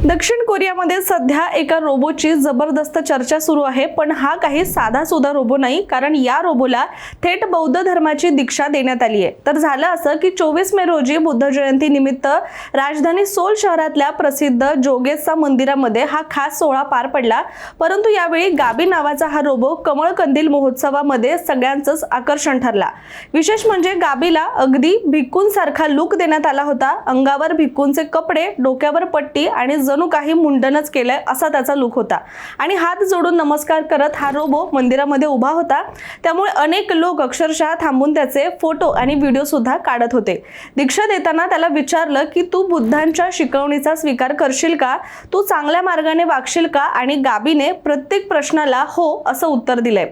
दक्षिण कोरियामध्ये सध्या एका रोबोची जबरदस्त चर्चा सुरू आहे, पण हा काही साधा सुधा रोबो नाही, कारण या रोबोला थेट बौद्ध धर्माची दीक्षा देण्यात आली आहे। तर झालं असं की 24 मे रोजी बुद्ध जयंती निमित्त राजधानी सोल शहरातल्या प्रसिद्ध जोगेसा मंदिरामध्ये हा खास सोहळा पार पडला। परंतु यावेळी गाबी नावाचा हा रोबो कमळ कंदील महोत्सवामध्ये सगळ्यांचंच आकर्षण ठरला। विशेष म्हणजे गाबीला अगदी भिक्खूंसारखा लुक देण्यात आला होता। अंगावर भिक्खूंचे कपडे, डोक्यावर पट्टी आणि जणू काही मुंडनच केलंय असा त्याचा लुक होता आणि हात जोडून नमस्कार करत हा रोबो मंदिरामध्ये उभा होता। त्यामुळे अनेक लोक अक्षरशः थांबून त्याचे फोटो आणि व्हिडिओ सुद्धा काढत होते। दीक्षा देताना त्याला विचारलं की तू बुद्धांच्या शिकवणीचा स्वीकार करशील का, तू चांगल्या मार्गाने वागशील का, आणि गाबीने प्रत्येक प्रश्नाला हो असं उत्तर दिलंय।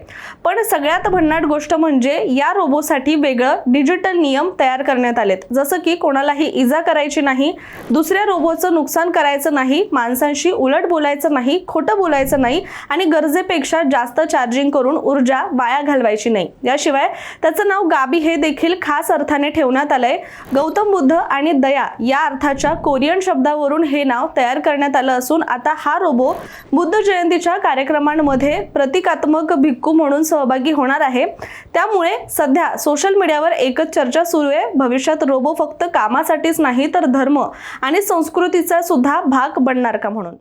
पण सगळ्यात भन्नाट गोष्ट म्हणजे या रोबोसाठी वेगळं डिजिटल नियम तयार करण्यात आलेत, जसं की कोणालाही इजा करायची नाही, दुसऱ्या रोबोचं नुकसान करायचं नाही, माणसांशी उलट बोलायचं नाही, खोटं बोलायचं नाही आणि गरजेपेक्षा जास्त चार्जिंग करून ऊर्जा वाया घालवायची नाही। याशिवाय त्याचं नाव गाबी हे देखील खास अर्थाने ठेवण्यात आलंय। गौतम बुद्ध आणि दया या अर्थाच्या कोरियन शब्दावरून हे नाव तयार करण्यात आलं असून आता हा रोबो बुद्ध जयंतीच्या कार्यक्रमांमध्ये प्रतिकात्मक भिक्खू म्हणून सहभागी होणार आहे। त्यामुळे सध्या सोशल मीडियावर एकच चर्चा सुरू आहे, भविष्यात रोबो फक्त कामासाठीच नाही तर धर्म आणि संस्कृतीचा सुद्धा भाग बनणार का म्हणून।